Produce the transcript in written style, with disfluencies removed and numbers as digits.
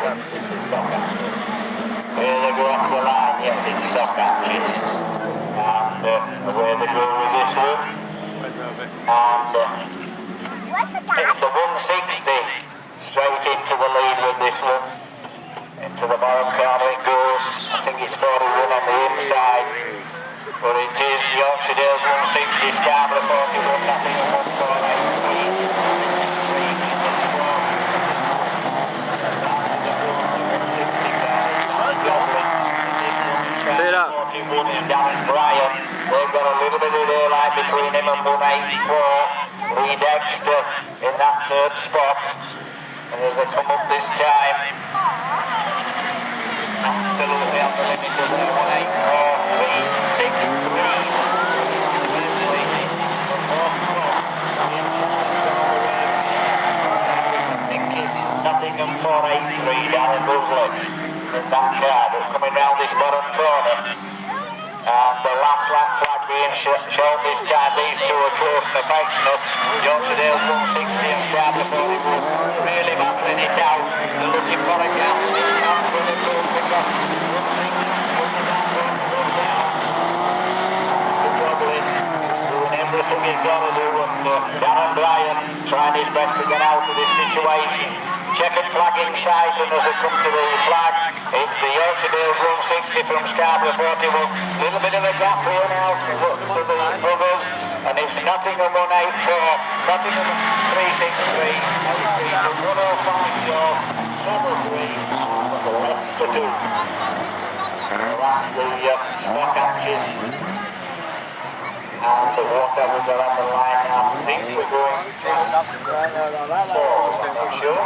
stock action. Here they go off the line, yes, it's stock actions. And away they go with this one. And it's the 160 straight into the lead with this one. Into the bottom corner it goes. I think it's 41 on the inside. But it is Yorkshire Dales 160, Scarborough 41, Nottingham 148, 63. See that? 41 is Darren Bryan. They've got a little bit of daylight between him and 184. Lee Dexter in that third spot. And as they come up this time, absolutely on the limit of their 184, 363. Nottingham 483, Darren Buzzley in that car, but coming round this bottom corner. And the last lap flag being shown this time. These two are close and affectionate. Yorkshire Dales 160 and Scarborough 41 really battling it out. They're looking for a gap. It's not going to go because 160 is doing everything he's got to do. And Darren Bryan trying his best to get out of this situation. Checkered flag in sight, and as they come to the flag, it's the Yorkshire Dales 160 from Scarborough 41. Little bit of a gap here now to the others, and it's Nottingham 184, Nottingham 363, 105 York, number 3, Leicester 2. Well, that's the stock actions. And whatever we've got on the line now, I think we're going for 4, I'm not sure.